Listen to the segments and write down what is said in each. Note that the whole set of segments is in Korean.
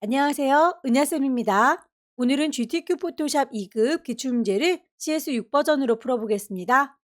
안녕하세요. 은하쌤입니다. 오늘은 GTQ 포토샵 2급 기출문제를 CS6 버전으로 풀어보겠습니다.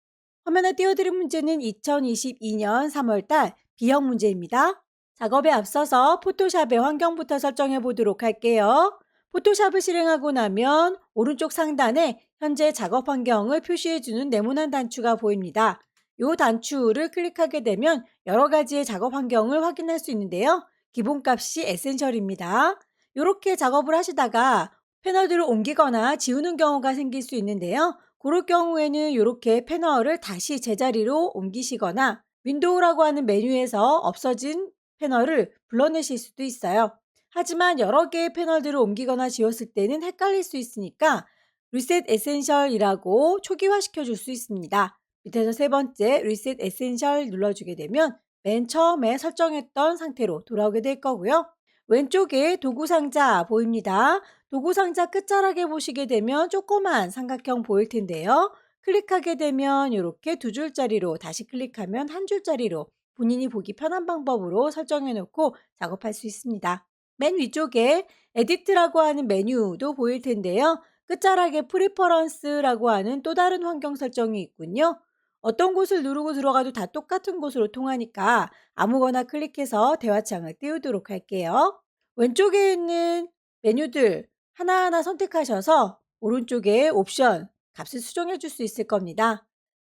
화면에 띄워드린 문제는 2022년 3월달 B형 문제입니다. 작업에 앞서서 포토샵의 환경부터 설정해 보도록 할게요. 포토샵을 실행하고 나면 오른쪽 상단에 현재 작업 환경을 표시해주는 네모난 단추가 보입니다. 이 단추를 클릭하게 되면 여러 가지의 작업 환경을 확인할 수 있는데요. 기본값이 에센셜입니다. 이렇게 작업을 하시다가 패널들을 옮기거나 지우는 경우가 생길 수 있는데요. 그럴 경우에는 이렇게 패널을 다시 제자리로 옮기시거나 윈도우라고 하는 메뉴에서 없어진 패널을 불러내실 수도 있어요. 하지만 여러 개의 패널들을 옮기거나 지웠을 때는 헷갈릴 수 있으니까 리셋 에센셜이라고 초기화시켜 줄 수 있습니다. 밑에서 세 번째 리셋 에센셜 눌러주게 되면 맨 처음에 설정했던 상태로 돌아오게 될 거고요. 왼쪽에 도구 상자 보입니다. 도구 상자 끝자락에 보시게 되면 조그만 삼각형 보일 텐데요. 클릭하게 되면 이렇게 두 줄짜리로, 다시 클릭하면 한 줄짜리로 본인이 보기 편한 방법으로 설정해 놓고 작업할 수 있습니다. 맨 위쪽에 에디트라고 하는 메뉴도 보일 텐데요. 끝자락에 프리퍼런스라고 하는 또 다른 환경 설정이 있군요. 어떤 곳을 누르고 들어가도 다 똑같은 곳으로 통하니까 아무거나 클릭해서 대화창을 띄우도록 할게요. 왼쪽에 있는 메뉴들 하나하나 선택하셔서 오른쪽에 옵션 값을 수정해 줄 수 있을 겁니다.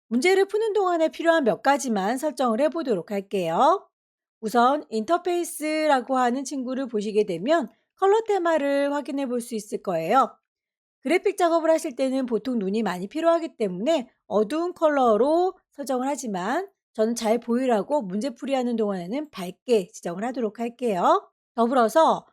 문제를 푸는 동안에 필요한 몇 가지만 설정을 해보도록 할게요. 우선 인터페이스라고 하는 친구를 보시게 되면 컬러 테마를 확인해 볼 수 있을 거예요. 그래픽 작업을 하실 때는 보통 눈이 많이 필요하기 때문에 어두운 컬러로 설정을 하지만 저는 잘 보이라고 문제풀이 하는 동안에는 밝게 지정을 하도록 할게요. 더불어서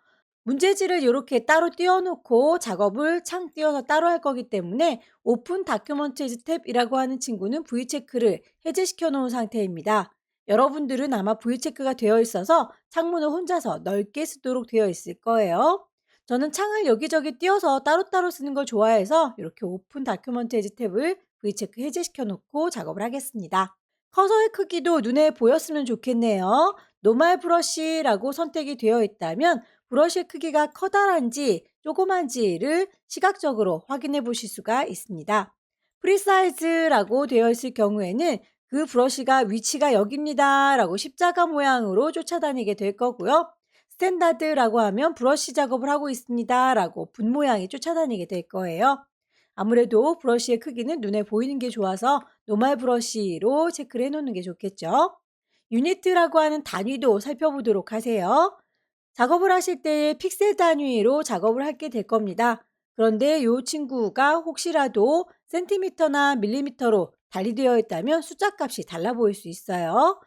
문제지를 이렇게 따로 띄워놓고 작업을 창 띄워서 따로 할 거기 때문에 오픈 다큐먼트즈 탭이라고 하는 친구는 V체크를 해제시켜 놓은 상태입니다. 여러분들은 아마 V체크가 되어 있어서 창문을 혼자서 넓게 쓰도록 되어 있을 거예요. 저는 창을 여기저기 띄워서 따로따로 쓰는 걸 좋아해서 이렇게 오픈 다큐먼트즈 탭을 V체크 해제시켜 놓고 작업을 하겠습니다. 커서의 크기도 눈에 보였으면 좋겠네요. 노멀 브러쉬라고 선택이 되어 있다면 브러쉬의 크기가 커다란지 조그만지를 시각적으로 확인해 보실 수가 있습니다. 프리사이즈라고 되어 있을 경우에는 그 브러쉬가 위치가 여기입니다 라고 십자가 모양으로 쫓아다니게 될 거고요. 스탠다드라고 하면 브러쉬 작업을 하고 있습니다 라고 분 모양이 쫓아다니게 될 거예요. 아무래도 브러쉬의 크기는 눈에 보이는 게 좋아서 노멀 브러쉬로 체크를 해놓는 게 좋겠죠. 유니트라고 하는 단위도 살펴보도록 하세요. 작업을 하실 때 픽셀 단위로 작업을 하게 될 겁니다. 그런데 이 친구가 혹시라도 센티미터나 밀리미터로 달리되어 있다면 숫자 값이 달라 보일 수 있어요.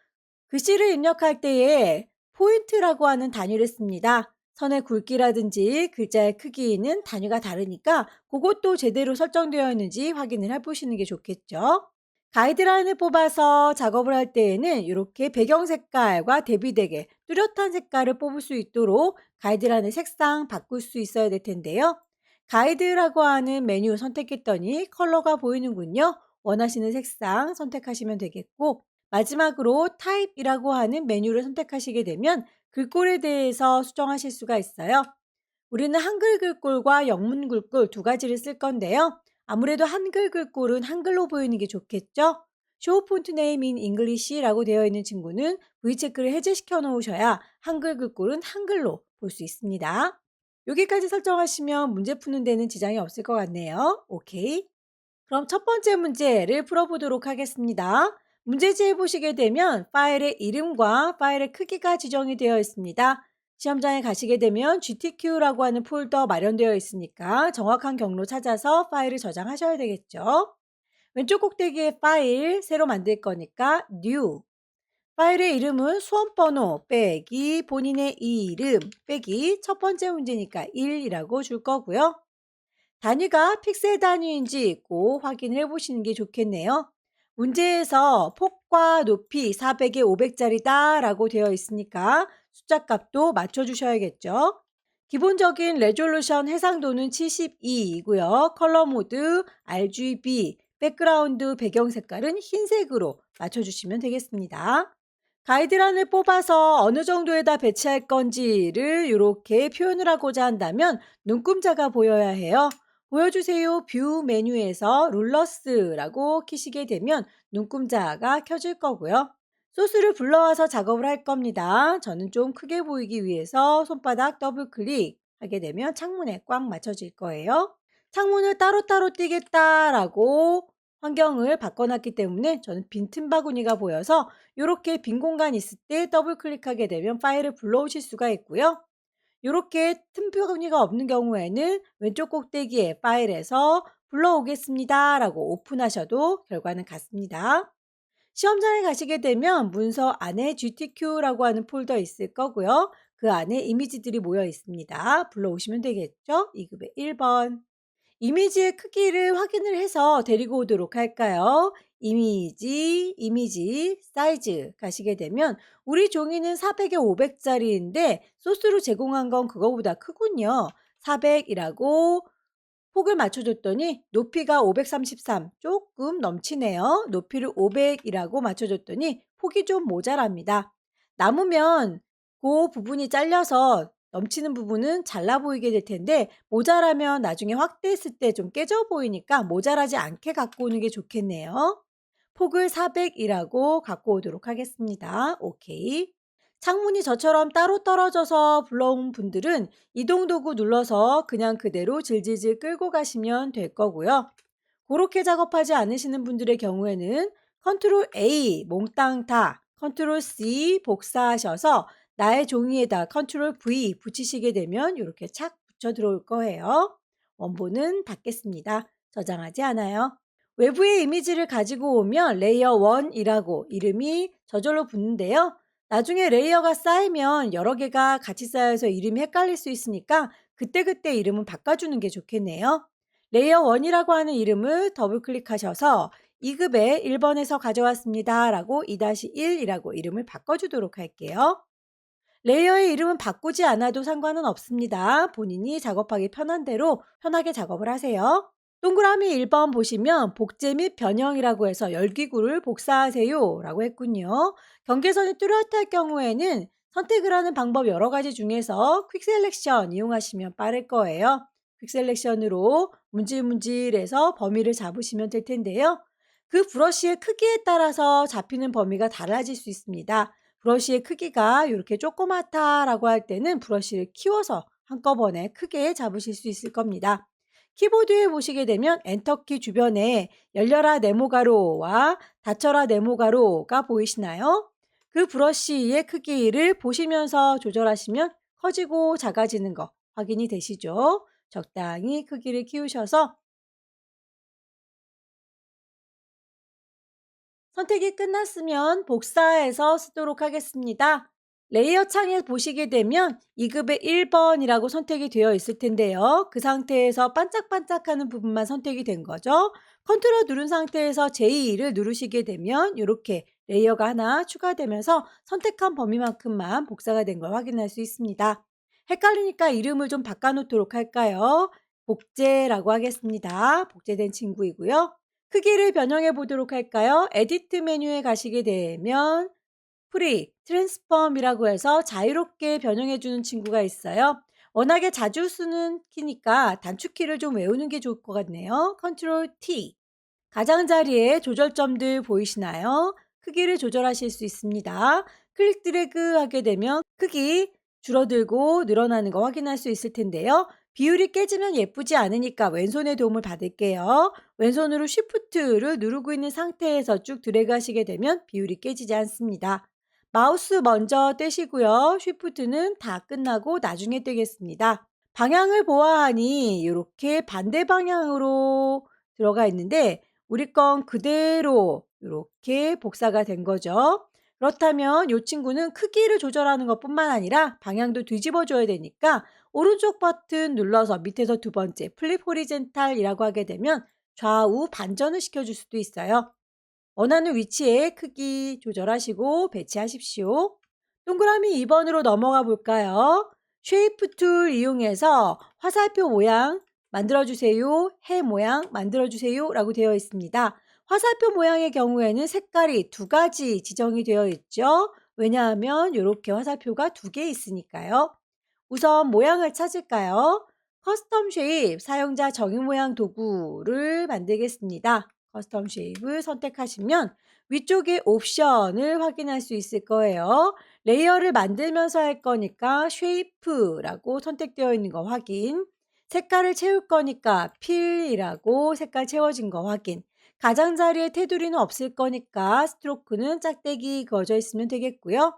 글씨를 입력할 때에 포인트라고 하는 단위를 씁니다. 선의 굵기라든지 글자의 크기는 단위가 다르니까 그것도 제대로 설정되어 있는지 확인을 해보시는 게 좋겠죠. 가이드라인을 뽑아서 작업을 할 때에는 이렇게 배경 색깔과 대비되게 뚜렷한 색깔을 뽑을 수 있도록 가이드라인의 색상 바꿀 수 있어야 될 텐데요. 가이드라고 하는 메뉴 선택했더니 컬러가 보이는군요. 원하시는 색상 선택하시면 되겠고 마지막으로 타입이라고 하는 메뉴를 선택하시게 되면 글꼴에 대해서 수정하실 수가 있어요. 우리는 한글 글꼴과 영문 글꼴 두 가지를 쓸 건데요. 아무래도 한글 글꼴은 한글로 보이는 게 좋겠죠? Show font name in English라고 되어 있는 친구는 V체크를 해제시켜 놓으셔야 한글 글꼴은 한글로 볼 수 있습니다. 여기까지 설정하시면 문제 푸는 데는 지장이 없을 것 같네요. 오케이. 그럼 첫 번째 문제를 풀어보도록 하겠습니다. 문제지에 보시게 되면 파일의 이름과 파일의 크기가 지정이 되어 있습니다. 시험장에 가시게 되면 GTQ라고 하는 폴더 마련되어 있으니까 정확한 경로 찾아서 파일을 저장하셔야 되겠죠. 왼쪽 꼭대기에 파일 새로 만들 거니까 New. 파일의 이름은 수험번호 빼기 본인의 이름 빼기 첫 번째 문제니까 1이라고 줄 거고요. 단위가 픽셀 단위인지 꼭 확인해 보시는 게 좋겠네요. 문제에서 폭과 높이 400에 500짜리다 라고 되어 있으니까 숫자 값도 맞춰주셔야겠죠. 기본적인 레졸루션 해상도는 72이고요. 컬러 모드, RGB, 백그라운드 배경 색깔은 흰색으로 맞춰주시면 되겠습니다. 가이드란을 뽑아서 어느 정도에다 배치할 건지를 이렇게 표현을 하고자 한다면 눈금자가 보여야 해요. 보여주세요 뷰 메뉴에서 룰러스라고 키시게 되면 눈금자가 켜질 거고요. 소스를 불러와서 작업을 할 겁니다. 저는 좀 크게 보이기 위해서 손바닥 더블 클릭하게 되면 창문에 꽉 맞춰질 거예요. 창문을 따로따로 띄겠다라고 환경을 바꿔놨기 때문에 저는 빈틈 바구니가 보여서 이렇게 빈 공간 있을 때 더블 클릭하게 되면 파일을 불러오실 수가 있고요. 이렇게 틈 바구니가 없는 경우에는 왼쪽 꼭대기에 파일에서 불러오겠습니다 라고 오픈하셔도 결과는 같습니다. 시험장에 가시게 되면 문서 안에 GTQ라고 하는 폴더 있을 거고요. 그 안에 이미지들이 모여 있습니다. 불러오시면 되겠죠? 2급의 1번. 이미지의 크기를 확인을 해서 데리고 오도록 할까요? 이미지, 사이즈 가시게 되면 우리 종이는 400에 500짜리인데 소스로 제공한 건 그거보다 크군요. 400이라고 폭을 맞춰줬더니 높이가 533 조금 넘치네요. 높이를 500이라고 맞춰줬더니 폭이 좀 모자랍니다. 남으면 그 부분이 잘려서 넘치는 부분은 잘라 보이게 될 텐데 모자라면 나중에 확대했을 때 좀 깨져 보이니까 모자라지 않게 갖고 오는 게 좋겠네요. 폭을 400이라고 갖고 오도록 하겠습니다. 오케이. 창문이 저처럼 따로 떨어져서 불러온 분들은 이동 도구 눌러서 그냥 그대로 질질질 끌고 가시면 될 거고요. 그렇게 작업하지 않으시는 분들의 경우에는 컨트롤 A 몽땅 다, 컨트롤 C 복사하셔서 나의 종이에다 컨트롤 V 붙이시게 되면 이렇게 착 붙여 들어올 거예요. 원본은 닫겠습니다. 저장하지 않아요. 외부의 이미지를 가지고 오면 레이어 1이라고 이름이 저절로 붙는데요. 나중에 레이어가 쌓이면 여러 개가 같이 쌓여서 이름이 헷갈릴 수 있으니까 그때그때 이름은 바꿔주는 게 좋겠네요. 레이어 1이라고 하는 이름을 더블 클릭하셔서 2급에 1번에서 가져왔습니다 라고 2-1이라고 이름을 바꿔주도록 할게요. 레이어의 이름은 바꾸지 않아도 상관은 없습니다. 본인이 작업하기 편한 대로 편하게 작업을 하세요. 동그라미 1번 보시면 복제 및 변형이라고 해서 열기구를 복사하세요 라고 했군요. 경계선이 뚜렷할 경우에는 선택을 하는 방법 여러 가지 중에서 퀵 셀렉션 이용하시면 빠를 거예요. 퀵 셀렉션으로 문질문질해서 범위를 잡으시면 될 텐데요. 그 브러쉬의 크기에 따라서 잡히는 범위가 달라질 수 있습니다. 브러쉬의 크기가 이렇게 조그맣다라고 할 때는 브러쉬를 키워서 한꺼번에 크게 잡으실 수 있을 겁니다. 키보드에 보시게 되면 엔터키 주변에 열려라 네모가로와 닫혀라 네모가로가 보이시나요? 그 브러쉬의 크기를 보시면서 조절하시면 커지고 작아지는 거 확인이 되시죠? 적당히 크기를 키우셔서 선택이 끝났으면 복사해서 쓰도록 하겠습니다. 레이어 창에 보시게 되면 2급의 1번이라고 선택이 되어 있을 텐데요. 그 상태에서 반짝반짝하는 부분만 선택이 된 거죠. 컨트롤 누른 상태에서 J2를 누르시게 되면 이렇게 레이어가 하나 추가되면서 선택한 범위만큼만 복사가 된 걸 확인할 수 있습니다. 헷갈리니까 이름을 좀 바꿔놓도록 할까요? 복제라고 하겠습니다. 복제된 친구이고요. 크기를 변형해 보도록 할까요? 에디트 메뉴에 가시게 되면 프리, 트랜스폼이라고 해서 자유롭게 변형해 주는 친구가 있어요. 워낙에 자주 쓰는 키니까 단축키를 좀 외우는 게 좋을 것 같네요. 컨트롤 T. 가장자리에 조절점들 보이시나요? 크기를 조절하실 수 있습니다. 클릭 드래그 하게 되면 크기 줄어들고 늘어나는 거 확인할 수 있을 텐데요. 비율이 깨지면 예쁘지 않으니까 왼손의 도움을 받을게요. 왼손으로 쉬프트를 누르고 있는 상태에서 쭉 드래그 하시게 되면 비율이 깨지지 않습니다. 마우스 먼저 떼시고요. 쉬프트는 다 끝나고 나중에 떼겠습니다. 방향을 보아하니 이렇게 반대 방향으로 들어가 있는데 우리 건 그대로 이렇게 복사가 된 거죠. 그렇다면 이 친구는 크기를 조절하는 것뿐만 아니라 방향도 뒤집어 줘야 되니까 오른쪽 버튼 눌러서 밑에서 두 번째 플립 호리젠탈이라고 하게 되면 좌우 반전을 시켜줄 수도 있어요. 원하는 위치에 크기 조절하시고 배치하십시오. 동그라미 2번으로 넘어가 볼까요? 쉐이프 툴 이용해서 화살표 모양 만들어주세요. 해 모양 만들어주세요. 라고 되어 있습니다. 화살표 모양의 경우에는 색깔이 두 가지 지정이 되어 있죠. 왜냐하면 이렇게 화살표가 두 개 있으니까요. 우선 모양을 찾을까요? 커스텀 쉐입 사용자 정의 모양 도구를 만들겠습니다. 커스텀 쉐입을 선택하시면 위쪽에 옵션을 확인할 수 있을 거예요. 레이어를 만들면서 할 거니까 쉐이프라고 선택되어 있는 거 확인. 색깔을 채울 거니까 필이라고 색깔 채워진 거 확인. 가장자리에 테두리는 없을 거니까 스트로크는 짝대기 그어져 있으면 되겠고요.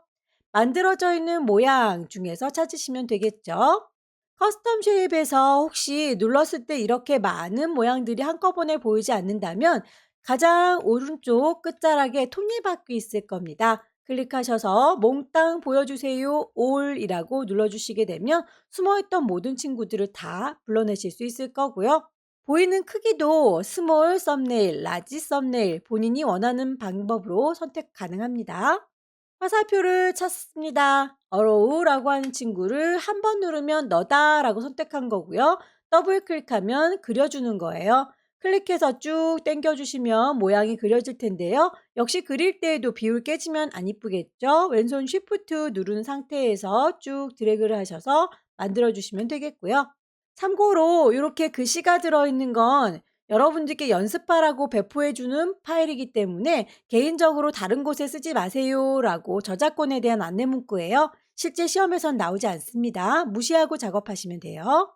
만들어져 있는 모양 중에서 찾으시면 되겠죠. 커스텀 쉐입에서 혹시 눌렀을 때 이렇게 많은 모양들이 한꺼번에 보이지 않는다면 가장 오른쪽 끝자락에 톱니바퀴 있을 겁니다. 클릭하셔서 몽땅 보여주세요 올이라고 눌러주시게 되면 숨어있던 모든 친구들을 다 불러내실 수 있을 거고요. 보이는 크기도 스몰 썸네일, 라지 썸네일 본인이 원하는 방법으로 선택 가능합니다. 화살표를 찾습니다. 어로우라고 하는 친구를 한 번 누르면 너다라고 선택한 거고요. 더블 클릭하면 그려주는 거예요. 클릭해서 쭉 당겨주시면 모양이 그려질 텐데요. 역시 그릴 때에도 비율 깨지면 안 이쁘겠죠? 왼손 쉬프트 누른 상태에서 쭉 드래그를 하셔서 만들어주시면 되겠고요. 참고로 이렇게 글씨가 들어있는 건 여러분들께 연습하라고 배포해주는 파일이기 때문에 개인적으로 다른 곳에 쓰지 마세요라고 저작권에 대한 안내 문구예요. 실제 시험에선 나오지 않습니다. 무시하고 작업하시면 돼요.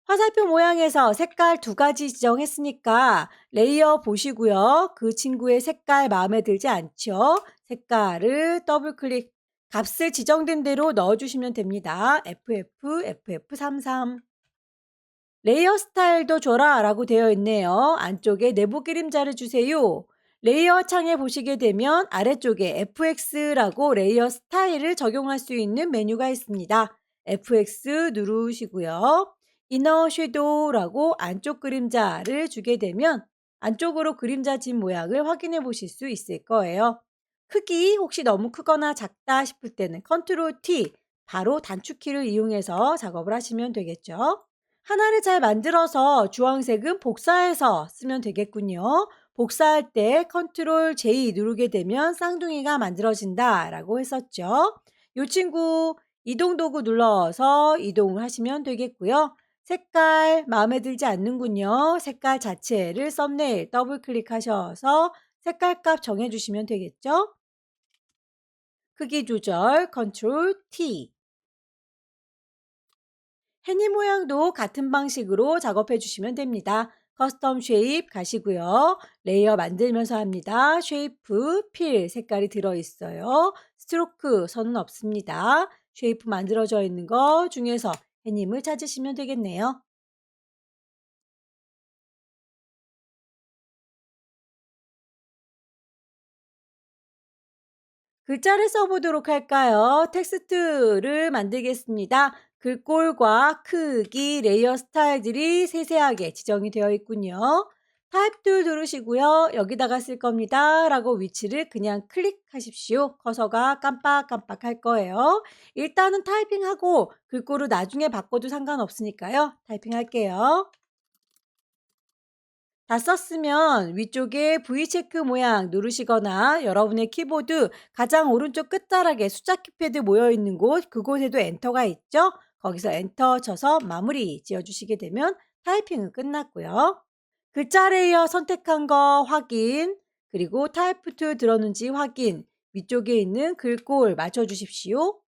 화살표 모양에서 색깔 두 가지 지정했으니까 레이어 보시고요. 그 친구의 색깔 마음에 들지 않죠? 색깔을 더블 클릭, 값을 지정된 대로 넣어주시면 됩니다. FF, FF33. 레이어 스타일도 줘라 라고 되어 있네요. 안쪽에 내부 그림자를 주세요. 레이어 창에 보시게 되면 아래쪽에 FX라고 레이어 스타일을 적용할 수 있는 메뉴가 있습니다. FX 누르시고요. 이너 섀도우라고 안쪽 그림자를 주게 되면 안쪽으로 그림자 진 모양을 확인해 보실 수 있을 거예요. 크기 혹시 너무 크거나 작다 싶을 때는 컨트롤 T 바로 단축키를 이용해서 작업을 하시면 되겠죠. 하나를 잘 만들어서 주황색은 복사해서 쓰면 되겠군요. 복사할 때 컨트롤 J 누르게 되면 쌍둥이가 만들어진다 라고 했었죠. 이 친구 이동 도구 눌러서 이동을 하시면 되겠고요. 색깔 마음에 들지 않는군요. 색깔 자체를 썸네일 더블 클릭하셔서 색깔 값 정해주시면 되겠죠. 크기 조절 컨트롤 T. 해니 모양도 같은 방식으로 작업해 주시면 됩니다. 커스텀 쉐입 가시고요. 레이어 만들면서 합니다. 쉐이프, 필 색깔이 들어있어요. 스트로크 선은 없습니다. 쉐이프 만들어져 있는 거 중에서 해님을 찾으시면 되겠네요. 글자를 써보도록 할까요? 텍스트를 만들겠습니다. 글꼴과 크기, 레이어 스타일들이 세세하게 지정이 되어 있군요. 타입 툴 누르시고요. 여기다가 쓸 겁니다. 라고 위치를 그냥 클릭하십시오. 커서가 깜빡깜빡 할 거예요. 일단은 타이핑하고 글꼴을 나중에 바꿔도 상관없으니까요. 타이핑 할게요. 다 썼으면 위쪽에 V체크 모양 누르시거나 여러분의 키보드 가장 오른쪽 끝자락에 숫자 키패드 모여 있는 곳, 그곳에도 엔터가 있죠? 거기서 엔터 쳐서 마무리 지어주시게 되면 타이핑은 끝났고요. 글자 레이어 선택한 거 확인, 그리고 타이프 툴 들었는지 확인, 위쪽에 있는 글꼴 맞춰주십시오.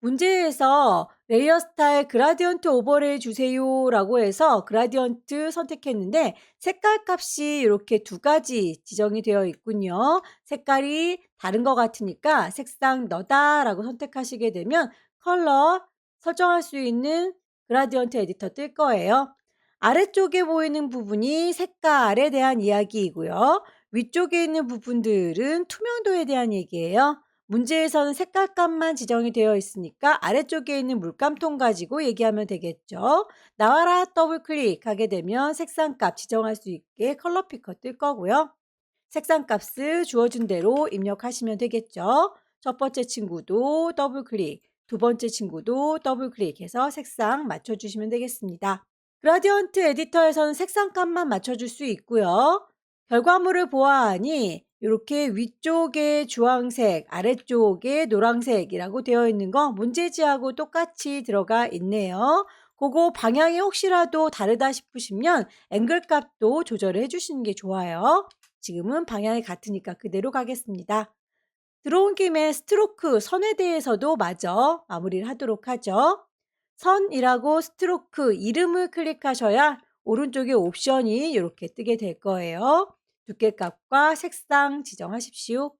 문제에서 레이어 스타일 그라디언트 오버레이 주세요라고 해서 그라디언트 선택했는데 색깔 값이 이렇게 두 가지 지정이 되어 있군요. 색깔이 다른 것 같으니까 색상 너다라고 선택하시게 되면 컬러 설정할 수 있는 그라디언트 에디터 뜰 거예요. 아래쪽에 보이는 부분이 색깔에 대한 이야기이고요. 위쪽에 있는 부분들은 투명도에 대한 얘기예요. 문제에서는 색깔감만 지정이 되어 있으니까 아래쪽에 있는 물감통 가지고 얘기하면 되겠죠. 나와라 더블 클릭하게 되면 색상값 지정할 수 있게 컬러 피커 뜰 거고요. 색상값을 주어진 대로 입력하시면 되겠죠. 첫 번째 친구도 더블 클릭, 두 번째 친구도 더블 클릭해서 색상 맞춰주시면 되겠습니다. 그라디언트 에디터에서는 색상값만 맞춰줄 수 있고요. 결과물을 보아하니 이렇게 위쪽에 주황색, 아래쪽에 노란색이라고 되어 있는 거 문제지하고 똑같이 들어가 있네요. 그거 방향이 혹시라도 다르다 싶으시면 앵글 값도 조절을 해주시는 게 좋아요. 지금은 방향이 같으니까 그대로 가겠습니다. 들어온 김에 스트로크, 선에 대해서도 마저 마무리를 하도록 하죠. 선이라고 스트로크 이름을 클릭하셔야 오른쪽에 옵션이 이렇게 뜨게 될 거예요. 두께값과 색상 지정하십시오.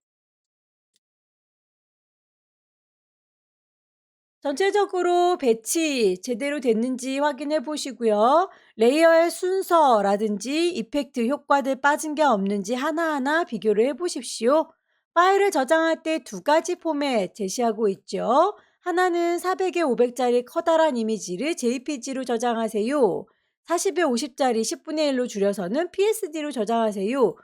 전체적으로 배치 제대로 됐는지 확인해 보시고요. 레이어의 순서라든지 이펙트 효과들 빠진 게 없는지 하나하나 비교를 해 보십시오. 파일을 저장할 때 두 가지 포맷 제시하고 있죠. 하나는 400에 500짜리 커다란 이미지를 JPG로 저장하세요. 40에 50짜리 10분의 1로 줄여서는 PSD로 저장하세요.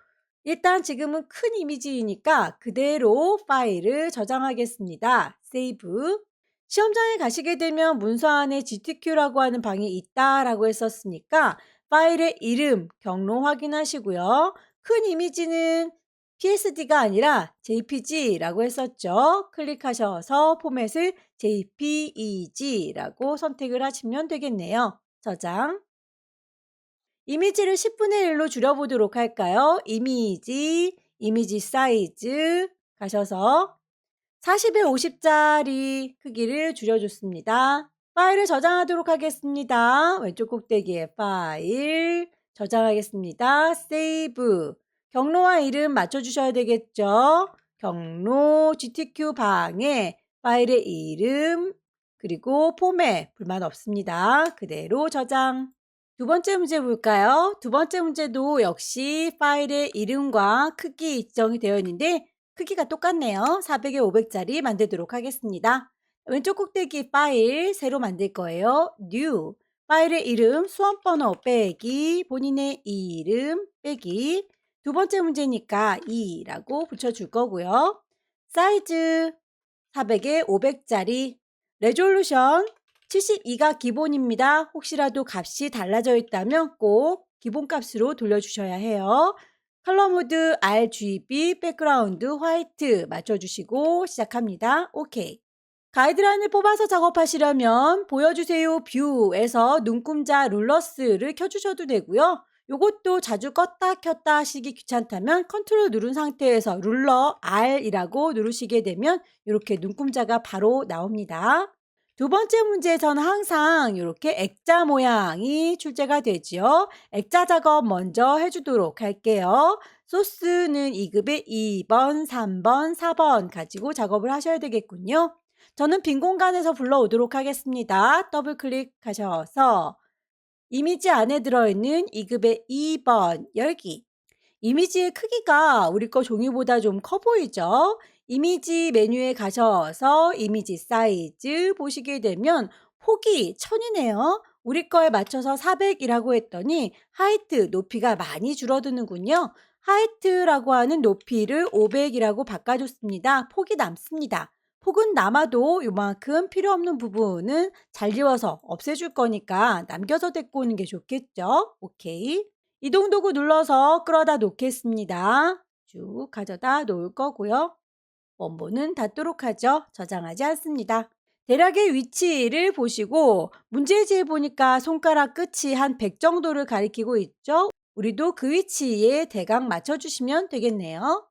일단 지금은 큰 이미지이니까 그대로 파일을 저장하겠습니다. 세이브. 시험장에 가시게 되면 문서 안에 GTQ라고 하는 방이 있다라고 했었으니까 파일의 이름, 경로 확인하시고요. 큰 이미지는 PSD가 아니라 JPG라고 했었죠. 클릭하셔서 포맷을 JPEG라고 선택을 하시면 되겠네요. 저장. 이미지를 10분의 1로 줄여보도록 할까요? 이미지 사이즈 가셔서 40에 50짜리 크기를 줄여줬습니다. 파일을 저장하도록 하겠습니다. 왼쪽 꼭대기에 파일 저장하겠습니다. 세이브. 경로와 이름 맞춰주셔야 되겠죠. 경로 GTQ 방에 파일의 이름 그리고 포맷 불만 없습니다. 그대로 저장. 두 번째 문제 볼까요? 두 번째 문제도 역시 파일의 이름과 크기 지정이 되어 있는데 크기가 똑같네요. 400에 500짜리 만들도록 하겠습니다. 왼쪽 꼭대기 파일 새로 만들 거예요. New. 파일의 이름 수험번호 빼기 본인의 이름 빼기 두 번째 문제니까 2라고 붙여줄 거고요. 사이즈 400에 500짜리 레졸루션 72가 기본입니다. 혹시라도 값이 달라져 있다면 꼭 기본값으로 돌려주셔야 해요. 컬러 모드 RGB, 백그라운드 화이트 맞춰주시고 시작합니다. 오케이. 가이드라인을 뽑아서 작업하시려면 보여주세요 뷰에서 눈금자 룰러스를 켜주셔도 되고요. 요것도 자주 껐다 켰다 하시기 귀찮다면 컨트롤 누른 상태에서 룰러 R이라고 누르시게 되면 이렇게 눈금자가 바로 나옵니다. 두 번째 문제에서는 항상 이렇게 액자 모양이 출제가 되지요. 액자 작업 먼저 해주도록 할게요. 소스는 2급에 2번, 3번, 4번 가지고 작업을 하셔야 되겠군요. 저는 빈 공간에서 불러오도록 하겠습니다. 더블 클릭하셔서 이미지 안에 들어있는 2급의 2번 열기. 이미지의 크기가 우리 거 종이보다 좀 커 보이죠? 이미지 메뉴에 가셔서 이미지 사이즈 보시게 되면 폭이 1000이네요. 우리 거에 맞춰서 400이라고 했더니 하이트 높이가 많이 줄어드는군요. 하이트라고 하는 높이를 500이라고 바꿔줬습니다. 폭이 남습니다. 폭은 남아도 요만큼 필요 없는 부분은 잘 지워서 없애줄 거니까 남겨서 데리고 오는 게 좋겠죠? 오케이. 이동 도구 눌러서 끌어다 놓겠습니다. 쭉 가져다 놓을 거고요. 원본은 닫도록 하죠. 저장하지 않습니다. 대략의 위치를 보시고 문제지에 보니까 손가락 끝이 한 100 정도를 가리키고 있죠. 우리도 그 위치에 대강 맞춰주시면 되겠네요.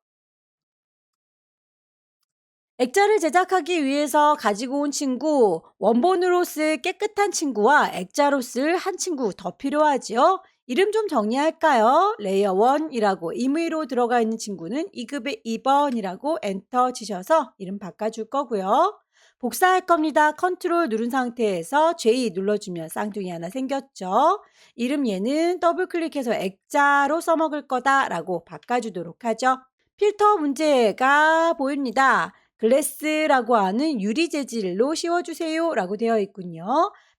액자를 제작하기 위해서 가지고 온 친구, 원본으로 쓸 깨끗한 친구와 액자로 쓸 한 친구 더 필요하지요. 이름 좀 정리할까요? 레이어 1이라고 임의로 들어가 있는 친구는 2급의 2번이라고 엔터 치셔서 이름 바꿔줄 거고요. 복사할 겁니다. 컨트롤 누른 상태에서 J 눌러주면 쌍둥이 하나 생겼죠. 이름 얘는 더블 클릭해서 액자로 써먹을 거다라고 바꿔주도록 하죠. 필터 문제가 보입니다. 글래스라고 하는 유리 재질로 씌워주세요 라고 되어 있군요.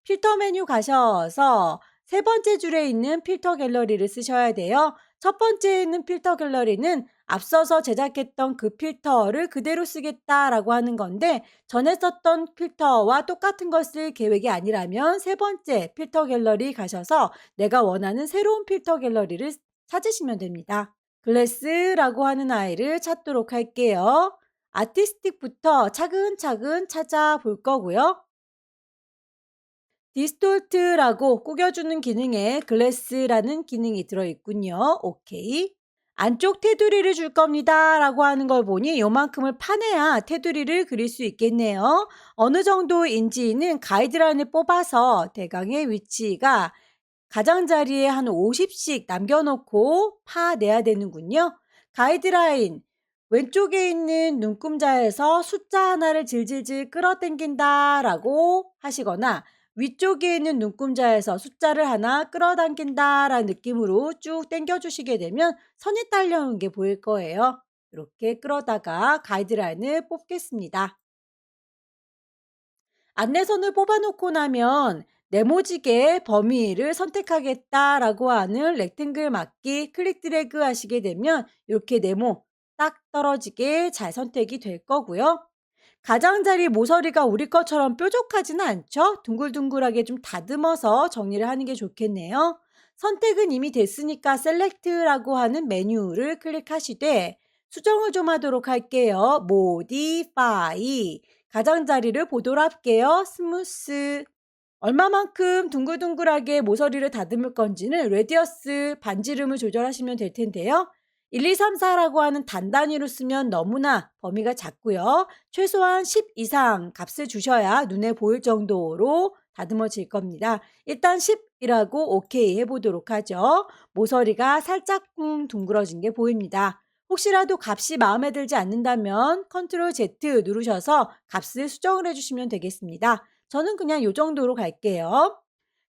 필터 메뉴 가셔서 세 번째 줄에 있는 필터 갤러리를 쓰셔야 돼요. 첫 번째에 있는 필터 갤러리는 앞서서 제작했던 그 필터를 그대로 쓰겠다라고 하는 건데, 전에 썼던 필터와 똑같은 걸 쓸 계획이 아니라면 세 번째 필터 갤러리 가셔서 내가 원하는 새로운 필터 갤러리를 찾으시면 됩니다. 글래스라고 하는 아이를 찾도록 할게요. 아티스틱부터 차근차근 찾아볼 거고요. 디스톨트라고 꾸겨주는 기능에 글래스라는 기능이 들어있군요. 오케이. 안쪽 테두리를 줄 겁니다 라고 하는 걸 보니 요만큼을 파내야 테두리를 그릴 수 있겠네요. 어느 정도인지는 가이드라인을 뽑아서 대강의 위치가 가장자리에 한 50씩 남겨놓고 파내야 되는군요. 가이드라인 왼쪽에 있는 눈금자에서 숫자 하나를 질질질 끌어당긴다 라고 하시거나, 위쪽에 있는 눈금자에서 숫자를 하나 끌어당긴다 라는 느낌으로 쭉 당겨 주시게 되면 선이 딸려오는 게 보일 거예요. 이렇게 끌어다가 가이드라인을 뽑겠습니다. 안내선을 뽑아놓고 나면 네모지게 범위를 선택하겠다라고 하는 렉탱글 막기 클릭 드래그 하시게 되면 이렇게 네모 딱 떨어지게 잘 선택이 될 거고요. 가장자리 모서리가 우리 것처럼 뾰족하지는 않죠? 둥글둥글하게 좀 다듬어서 정리를 하는 게 좋겠네요. 선택은 이미 됐으니까 셀렉트라고 하는 메뉴를 클릭하시되 수정을 좀 하도록 할게요. 모디파이 가장자리를 보도록 할게요. 스무스 얼마만큼 둥글둥글하게 모서리를 다듬을 건지는 레디어스 반지름을 조절하시면 될 텐데요. 1, 2, 3, 4라고 하는 단단위로 쓰면 너무나 범위가 작고요. 최소한 10 이상 값을 주셔야 눈에 보일 정도로 다듬어질 겁니다. 일단 10이라고 오케이 해보도록 하죠. 모서리가 살짝 둥그러진 게 보입니다. 혹시라도 값이 마음에 들지 않는다면 컨트롤 Z 누르셔서 값을 수정을 해주시면 되겠습니다. 저는 그냥 요 정도로 갈게요.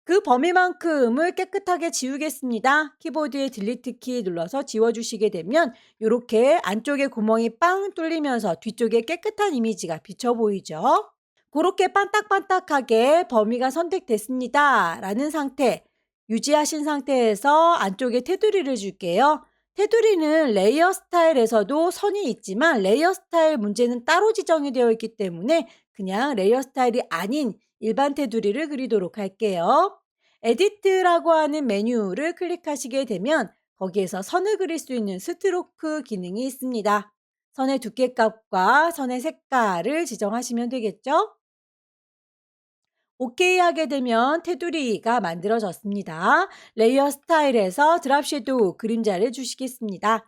그 범위만큼을 깨끗하게 지우겠습니다. 키보드의 딜리트 키 눌러서 지워주시게 되면 이렇게 안쪽에 구멍이 빵 뚫리면서 뒤쪽에 깨끗한 이미지가 비쳐 보이죠. 그렇게 반딱반딱하게 범위가 선택됐습니다 라는 상태 유지하신 상태에서 안쪽에 테두리를 줄게요. 테두리는 레이어 스타일에서도 선이 있지만 레이어 스타일 문제는 따로 지정이 되어 있기 때문에 그냥 레이어 스타일이 아닌 일반 테두리를 그리도록 할게요. 에디트라고 하는 메뉴를 클릭하시게 되면 거기에서 선을 그릴 수 있는 스트로크 기능이 있습니다. 선의 두께값과 선의 색깔을 지정하시면 되겠죠? 오케이 하게 되면 테두리가 만들어졌습니다. 레이어 스타일에서 드랍 섀도우 그림자를 주시겠습니다.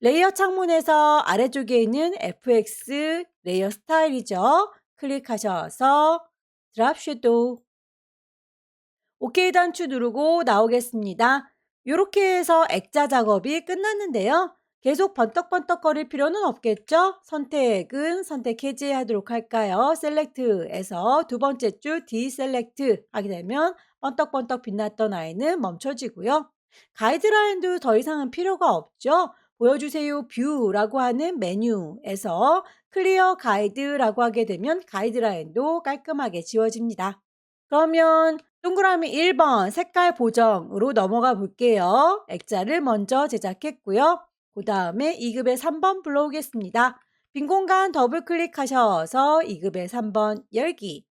레이어 창문에서 아래쪽에 있는 FX 레이어 스타일이죠. 클릭하셔서 드랍 섀도우 오케이 단추 누르고 나오겠습니다. 이렇게 해서 액자 작업이 끝났는데요. 계속 번떡번떡거릴 필요는 없겠죠? 선택은 선택 해제하도록 할까요? 셀렉트에서 두 번째 줄 디셀렉트 하게 되면 번떡번떡 빛났던 아이는 멈춰지고요. 가이드라인도 더 이상은 필요가 없죠? 보여주세요 뷰라고 하는 메뉴에서 클리어 가이드라고 하게 되면 가이드라인도 깔끔하게 지워집니다. 그러면 동그라미 1번 색깔 보정으로 넘어가 볼게요. 액자를 먼저 제작했고요. 그 다음에 2급의 3번 불러오겠습니다. 빈 공간 더블 클릭하셔서 2급의 3번 열기.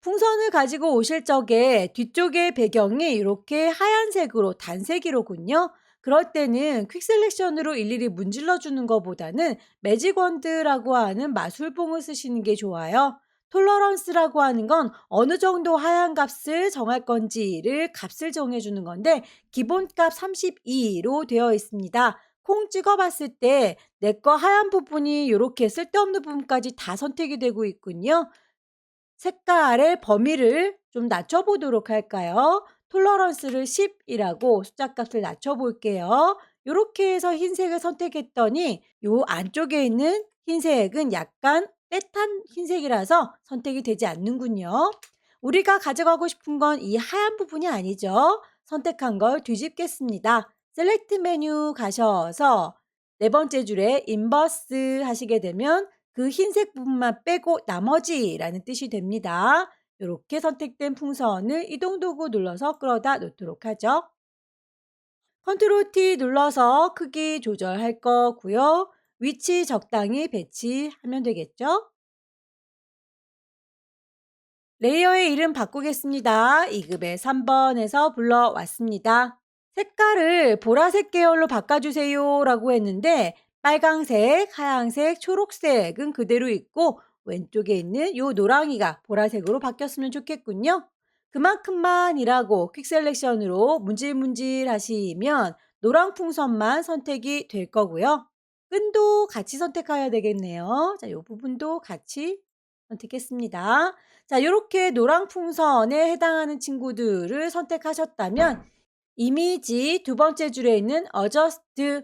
풍선을 가지고 오실 적에 뒤쪽의 배경이 이렇게 하얀색으로 단색이로군요. 그럴 때는 퀵 셀렉션으로 일일이 문질러 주는 것보다는 매직 원드라고 하는 마술봉을 쓰시는 게 좋아요. 톨러런스라고 하는 건 어느 정도 하얀 값을 정할 건지를 값을 정해주는 건데 기본값 32로 되어 있습니다. 콩 찍어봤을 때 내 거 하얀 부분이 이렇게 쓸데없는 부분까지 다 선택이 되고 있군요. 색깔의 범위를 좀 낮춰보도록 할까요? 톨러런스를 10이라고 숫자값을 낮춰볼게요. 이렇게 해서 흰색을 선택했더니 요 안쪽에 있는 흰색은 약간 떼탄 흰색이라서 선택이 되지 않는군요. 우리가 가져가고 싶은 건 이 하얀 부분이 아니죠. 선택한 걸 뒤집겠습니다. 셀렉트 메뉴 가셔서 네 번째 줄에 인버스 하시게 되면 그 흰색 부분만 빼고 나머지라는 뜻이 됩니다. 이렇게 선택된 풍선을 이동 도구 눌러서 끌어다 놓도록 하죠. 컨트롤 T 눌러서 크기 조절할 거고요. 위치 적당히 배치하면 되겠죠? 레이어의 이름 바꾸겠습니다. 2급의 3번에서 불러왔습니다. 색깔을 보라색 계열로 바꿔주세요 라고 했는데 빨강색, 하얀색, 초록색은 그대로 있고 왼쪽에 있는 요 노랑이가 보라색으로 바뀌었으면 좋겠군요. 그만큼만이라고 퀵 셀렉션으로 문질문질 하시면 노랑 풍선만 선택이 될 거고요. 끈도 같이 선택해야 되겠네요. 자, 요 부분도 같이 선택했습니다. 자, 요렇게 노랑 풍선에 해당하는 친구들을 선택하셨다면 이미지 두 번째 줄에 있는 Adjust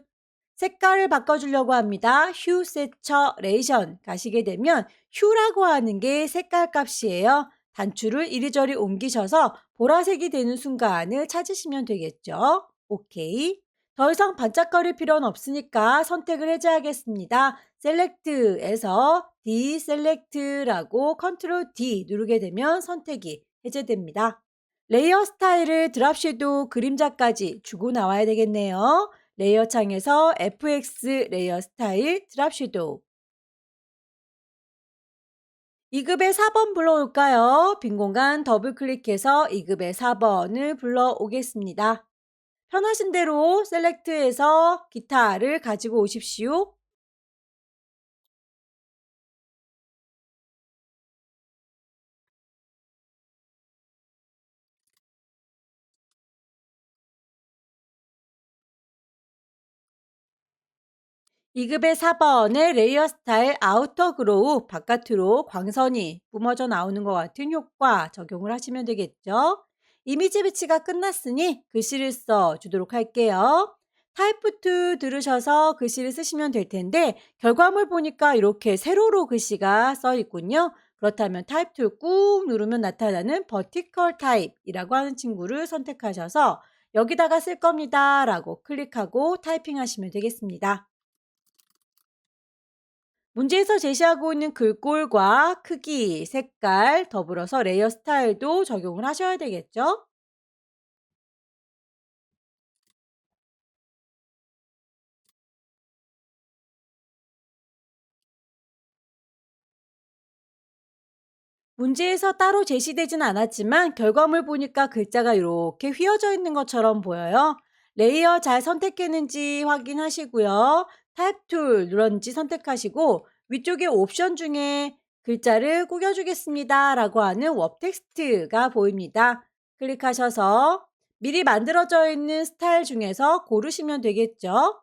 색깔을 바꿔주려고 합니다. Hue Saturation 가시게 되면 Hue라고 하는 게 색깔 값이에요. 단추를 이리저리 옮기셔서 보라색이 되는 순간을 찾으시면 되겠죠. 오케이. 더 이상 반짝거릴 필요는 없으니까 선택을 해줘야겠습니다. Select에서 Deselect라고 Ctrl D 누르게 되면 선택이 해제됩니다. 레이어 스타일을 드랍 섀도우 그림자까지 주고 나와야 되겠네요. 레이어 창에서 FX 레이어 스타일 드랍 섀도우 2급의 4번 불러올까요? 빈 공간 더블 클릭해서 2급의 4번을 불러오겠습니다. 편하신 대로 셀렉트해서 기타를 가지고 오십시오. 2급의 4번의 레이어 스타일 아우터 그로우 바깥으로 광선이 뿜어져 나오는 것 같은 효과 적용을 하시면 되겠죠. 이미지 배치가 끝났으니 글씨를 써 주도록 할게요. 타입 툴 들으셔서 글씨를 쓰시면 될 텐데 결과물 보니까 이렇게 세로로 글씨가 써 있군요. 그렇다면 타입 툴 꾹 누르면 나타나는 버티컬 타입이라고 하는 친구를 선택하셔서 여기다가 쓸 겁니다 라고 클릭하고 타이핑 하시면 되겠습니다. 문제에서 제시하고 있는 글꼴과 크기, 색깔, 더불어서 레이어 스타일도 적용을 하셔야 되겠죠? 문제에서 따로 제시되진 않았지만 결과물 보니까 글자가 이렇게 휘어져 있는 것처럼 보여요. 레이어 잘 선택했는지 확인하시고요. 타입 툴 눌렀는지 선택하시고 위쪽에 옵션 중에 글자를 꾸겨주겠습니다 라고 하는 웹 텍스트가 보입니다. 클릭하셔서 미리 만들어져 있는 스타일 중에서 고르시면 되겠죠.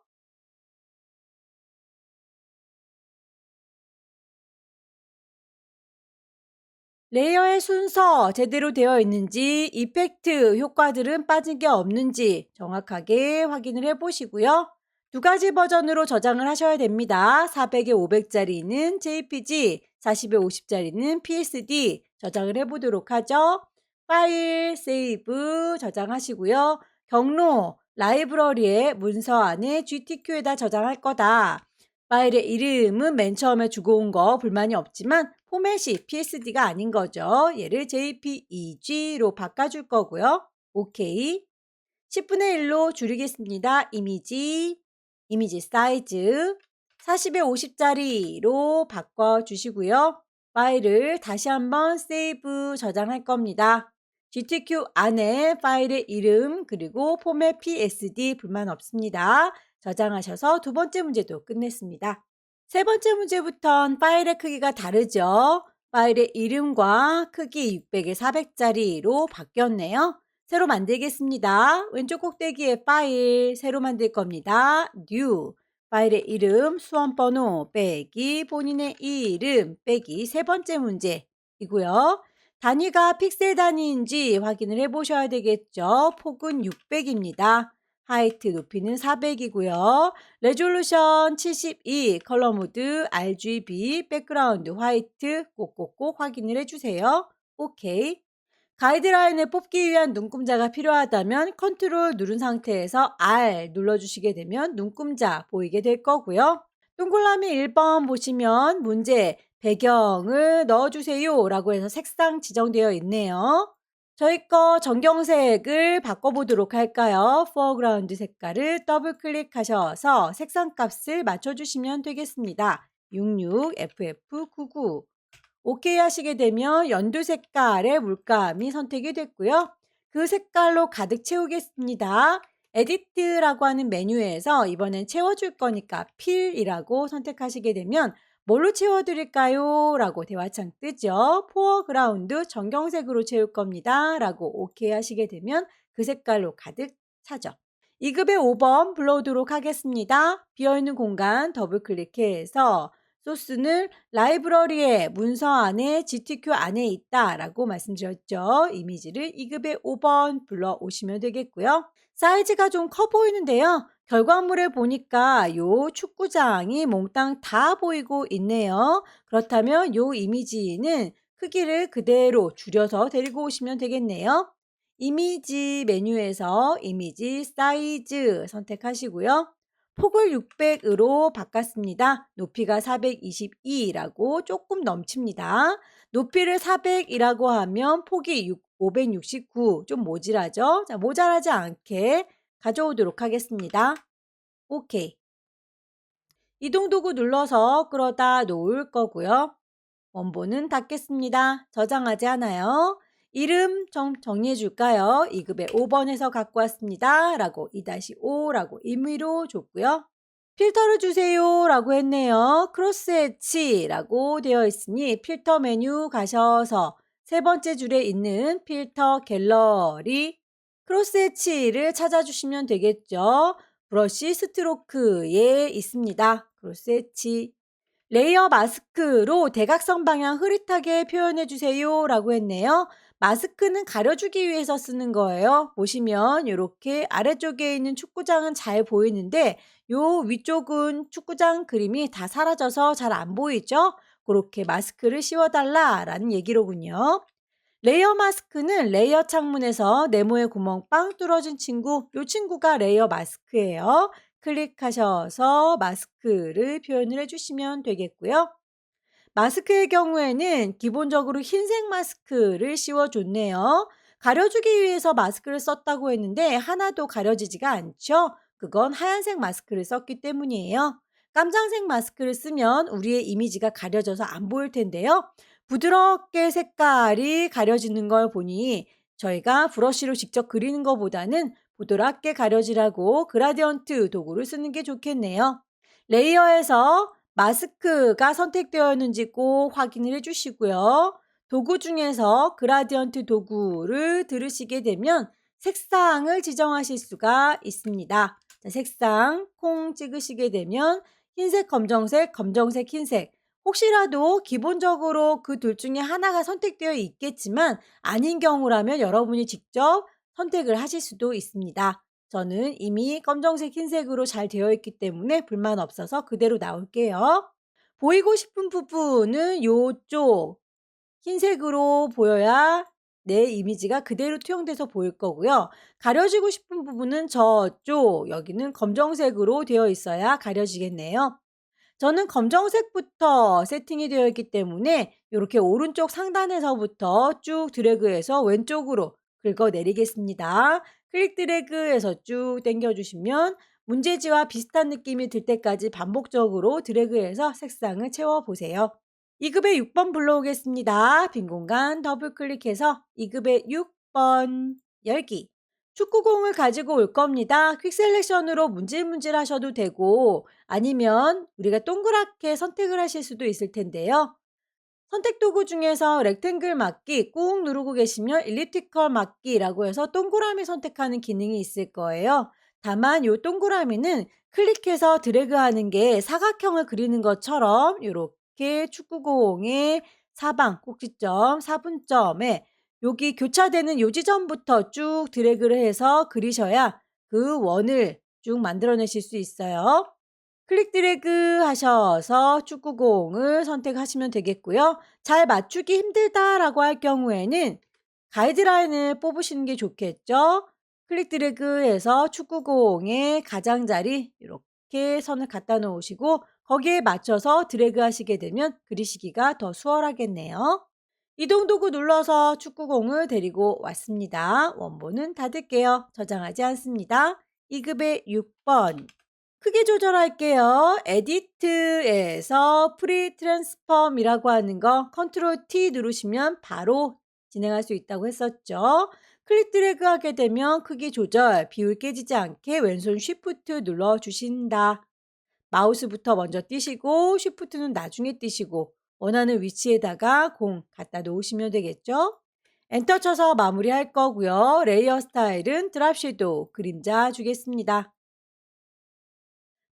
레이어의 순서 제대로 되어 있는지, 이펙트 효과들은 빠진 게 없는지 정확하게 확인을 해 보시고요. 두 가지 버전으로 저장을 하셔야 됩니다. 400에 500짜리는 JPG, 40에 50짜리는 PSD 저장을 해 보도록 하죠. 파일, 세이브 저장하시고요. 경로, 라이브러리의 문서 안에 GTQ에다 저장할 거다. 파일의 이름은 맨 처음에 주고 온 거 불만이 없지만 포맷이 PSD가 아닌 거죠. 얘를 JPEG로 바꿔줄 거고요. 오케이. 10분의 1로 줄이겠습니다. 이미지 사이즈 40에 50짜리로 바꿔주시고요. 파일을 다시 한번 세이브 저장할 겁니다. GTQ 안에 파일의 이름 그리고 포맷 PSD 불만 없습니다. 저장하셔서 두 번째 문제도 끝냈습니다. 세 번째 문제부턴 파일의 크기가 다르죠. 파일의 이름과 크기 600에 400짜리로 바뀌었네요. 새로 만들겠습니다. 왼쪽 꼭대기에 파일 새로 만들 겁니다. New 파일의 이름, 수험번호 빼기 본인의 이름 빼기 세 번째 문제이고요. 단위가 픽셀 단위인지 확인을 해 보셔야 되겠죠. 폭은 600입니다. 하이트 높이는 400이고요. 레졸루션 72, 컬러 모드 RGB, 백그라운드 화이트 꼭꼭꼭 확인을 해주세요. 오케이. 가이드라인을 뽑기 위한 눈금자가 필요하다면 컨트롤 누른 상태에서 R 눌러주시게 되면 눈금자 보이게 될 거고요. 동그라미 1번 보시면 문제 배경을 넣어주세요 라고 해서 색상 지정되어 있네요. 저희 거 정경색을 바꿔보도록 할까요? foreground 색깔을 더블 클릭하셔서 색상 값을 맞춰주시면 되겠습니다. 66FF99 OK 하시게 되면 연두 색깔의 물감이 선택이 됐고요. 그 색깔로 가득 채우겠습니다. 에디트라고 하는 메뉴에서 이번엔 채워줄 거니까 필이라고 선택하시게 되면 뭘로 채워드릴까요? 라고 대화창 뜨죠. 포어그라운드 정경색으로 채울 겁니다. 라고 OK 하시게 되면 그 색깔로 가득 차죠. 2급의 5번 불러오도록 하겠습니다. 비어있는 공간 더블 클릭해서 소스는 라이브러리의 문서 안에 GTQ 안에 있다 라고 말씀드렸죠. 이미지를 2급의 5번 불러오시면 되겠고요. 사이즈가 좀 커 보이는데요. 결과물에 보니까 요 축구장이 몽땅 다 보이고 있네요. 그렇다면 요 이미지는 크기를 그대로 줄여서 데리고 오시면 되겠네요. 이미지 메뉴에서 이미지 사이즈 선택하시고요. 폭을 600으로 바꿨습니다. 높이가 422라고 조금 넘칩니다. 높이를 400이라고 하면 폭이 569, 좀 모자라죠? 자, 모자라지 않게 가져오도록 하겠습니다. 오케이. 이동 도구 눌러서 끌어다 놓을 거고요. 원본은 닫겠습니다. 저장하지 않아요. 이름 좀 정리해 줄까요? 2급의 5번에서 갖고 왔습니다. 라고 2-5라고 임의로 줬고요. 필터를 주세요 라고 했네요. 크로스 엣지라고 되어 있으니 필터 메뉴 가셔서 세 번째 줄에 있는 필터 갤러리 크로스 엣지를 찾아주시면 되겠죠. 브러쉬 스트로크에 있습니다. 크로스 엣지. 레이어 마스크로 대각선 방향 흐릿하게 표현해 주세요 라고 했네요. 마스크는 가려주기 위해서 쓰는 거예요. 보시면 이렇게 아래쪽에 있는 축구장은 잘 보이는데 요 위쪽은 축구장 그림이 다 사라져서 잘 안 보이죠? 그렇게 마스크를 씌워달라라는 얘기로군요. 레이어 마스크는 레이어 창문에서 네모의 구멍 빵 뚫어진 친구, 요 친구가 레이어 마스크예요. 클릭하셔서 마스크를 표현을 해주시면 되겠고요. 마스크의 경우에는 기본적으로 흰색 마스크를 씌워줬네요. 가려주기 위해서 마스크를 썼다고 했는데 하나도 가려지지가 않죠. 그건 하얀색 마스크를 썼기 때문이에요. 깜장색 마스크를 쓰면 우리의 이미지가 가려져서 안 보일 텐데요. 부드럽게 색깔이 가려지는 걸 보니 저희가 브러쉬로 직접 그리는 것보다는 부드럽게 가려지라고 그라디언트 도구를 쓰는 게 좋겠네요. 레이어에서 마스크가 선택되었는지 꼭 확인을 해주시고요. 도구 중에서 그라디언트 도구를 들으시게 되면 색상을 지정하실 수가 있습니다. 자, 색상 콩 찍으시게 되면 흰색, 검정색, 검정색, 흰색. 혹시라도 기본적으로 그 둘 중에 하나가 선택되어 있겠지만 아닌 경우라면 여러분이 직접 선택을 하실 수도 있습니다. 저는 이미 검정색, 흰색으로 잘 되어 있기 때문에 불만 없어서 그대로 나올게요. 보이고 싶은 부분은 요쪽 흰색으로 보여야 내 이미지가 그대로 투영돼서 보일 거고요. 가려지고 싶은 부분은 저쪽, 여기는 검정색으로 되어 있어야 가려지겠네요. 저는 검정색부터 세팅이 되어 있기 때문에 이렇게 오른쪽 상단에서부터 쭉 드래그해서 왼쪽으로 긁어내리겠습니다. 클릭 드래그해서 쭉 당겨주시면 문제지와 비슷한 느낌이 들 때까지 반복적으로 드래그해서 색상을 채워보세요. 2급의 6번 불러오겠습니다. 빈 공간 더블 클릭해서 2급의 6번 열기. 축구공을 가지고 올 겁니다. 퀵 셀렉션으로 문질문질 하셔도 되고 아니면 우리가 동그랗게 선택을 하실 수도 있을 텐데요. 선택 도구 중에서 렉탱글 막기 꾹 누르고 계시면 일리프티컬 막기라고 해서 동그라미 선택하는 기능이 있을 거예요. 다만 이 동그라미는 클릭해서 드래그하는 게 사각형을 그리는 것처럼 이렇게 축구공의 사방 꼭지점, 사분점에 여기 교차되는 요 지점부터 쭉 드래그를 해서 그리셔야 그 원을 쭉 만들어내실 수 있어요. 클릭 드래그 하셔서 축구공을 선택하시면 되겠고요. 잘 맞추기 힘들다라고 할 경우에는 가이드라인을 뽑으시는 게 좋겠죠. 클릭 드래그해서 축구공의 가장자리 이렇게 선을 갖다 놓으시고 거기에 맞춰서 드래그 하시게 되면 그리시기가 더 수월하겠네요. 이동 도구 눌러서 축구공을 데리고 왔습니다. 원본은 닫을게요. 저장하지 않습니다. 2급의 6번. 크기 조절할게요. 에디트에서 프리 트랜스폼이라고 하는 거 컨트롤 T 누르시면 바로 진행할 수 있다고 했었죠. 클릭 드래그 하게 되면 크기 조절, 비율 깨지지 않게 왼손 쉬프트 눌러 주신다. 마우스부터 먼저 띄시고 쉬프트는 나중에 띄시고 원하는 위치에다가 공 갖다 놓으시면 되겠죠. 엔터 쳐서 마무리할 거고요. 레이어 스타일은 드랍 섀도우 그림자 주겠습니다.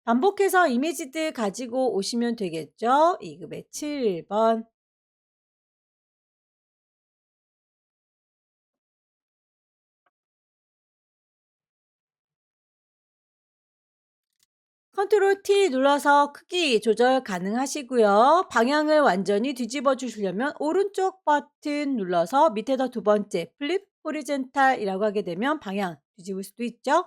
반복해서 이미지들 가지고 오시면 되겠죠. 2급의 7번. 컨트롤 T 눌러서 크기 조절 가능하시고요. 방향을 완전히 뒤집어 주시려면 오른쪽 버튼 눌러서 밑에다 두 번째 플립 호리젠탈이라고 하게 되면 방향 뒤집을 수도 있죠.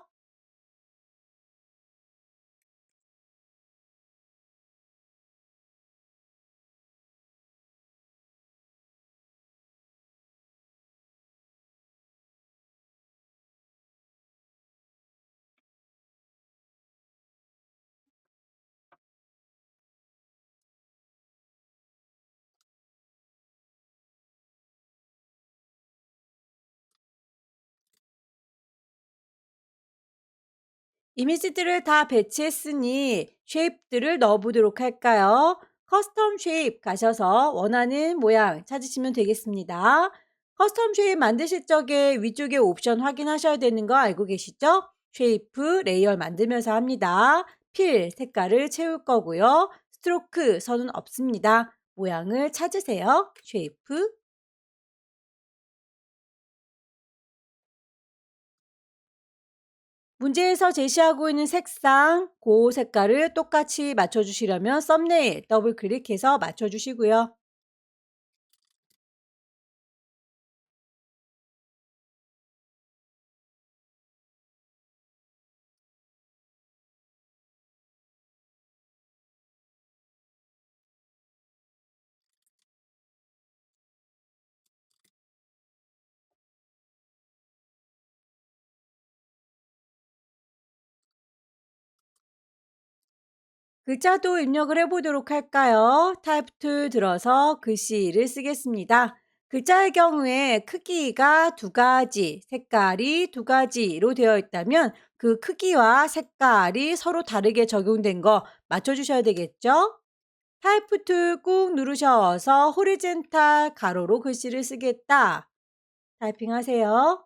이미지들을 다 배치했으니 쉐입들을 넣어보도록 할까요? 커스텀 쉐입 가셔서 원하는 모양 찾으시면 되겠습니다. 커스텀 쉐입 만드실 적에 위쪽에 옵션 확인하셔야 되는 거 알고 계시죠? 쉐이프 레이어 만들면서 합니다. 필 색깔을 채울 거고요. 스트로크 선은 없습니다. 모양을 찾으세요. 쉐이프. 문제에서 제시하고 있는 색상, 그 색깔을 똑같이 맞춰주시려면 썸네일 더블 클릭해서 맞춰주시고요. 글자도 입력을 해보도록 할까요? 타입 툴 들어서 글씨를 쓰겠습니다. 글자의 경우에 크기가 두 가지, 색깔이 두 가지로 되어 있다면 그 크기와 색깔이 서로 다르게 적용된 거 맞춰주셔야 되겠죠? 타입 툴 꾹 누르셔서 호리젠탈 가로로 글씨를 쓰겠다. 타이핑 하세요.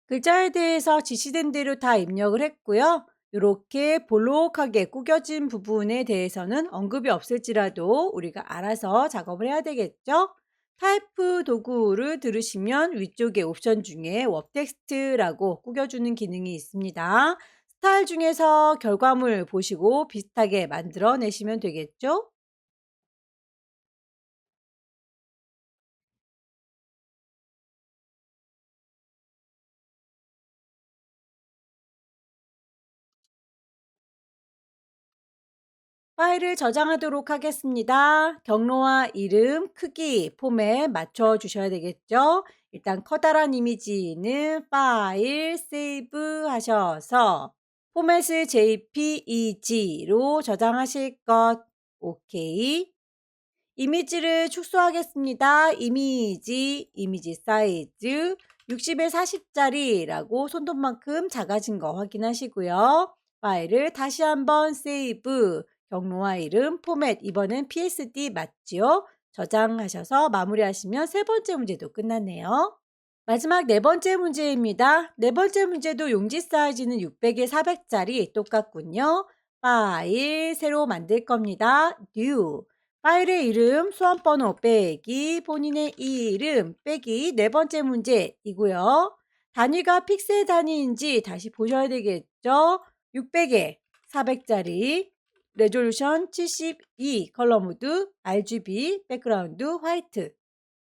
글자에 대해서 지시된 대로 다 입력을 했고요. 이렇게 볼록하게 구겨진 부분에 대해서는 언급이 없을지라도 우리가 알아서 작업을 해야 되겠죠. 타입 도구를 들으시면 위쪽에 옵션 중에 웹텍스트라고 구겨주는 기능이 있습니다. 스타일 중에서 결과물 보시고 비슷하게 만들어 내시면 되겠죠. 파일을 저장하도록 하겠습니다. 경로와 이름, 크기, 포맷 맞춰 주셔야 되겠죠. 일단 커다란 이미지는 파일 세이브 하셔서 포맷을 JPEG로 저장하실 것. 오케이. 이미지를 축소하겠습니다. 이미지 사이즈 60에 40짜리라고 손톱만큼 작아진 거 확인하시고요. 파일을 다시 한번 세이브, 경로와 이름, 포맷, 이번엔 PSD 맞지요? 저장하셔서 마무리하시면 세 번째 문제도 끝났네요. 마지막 네 번째 문제입니다. 네 번째 문제도 용지 사이즈는 600에 400짜리 똑같군요. 파일 새로 만들 겁니다. new 파일의 이름, 수험번호 빼기, 본인의 이름 빼기 네 번째 문제이고요. 단위가 픽셀 단위인지 다시 보셔야 되겠죠. 600에 400짜리 레졸루션 72 컬러 모드 RGB 백그라운드 화이트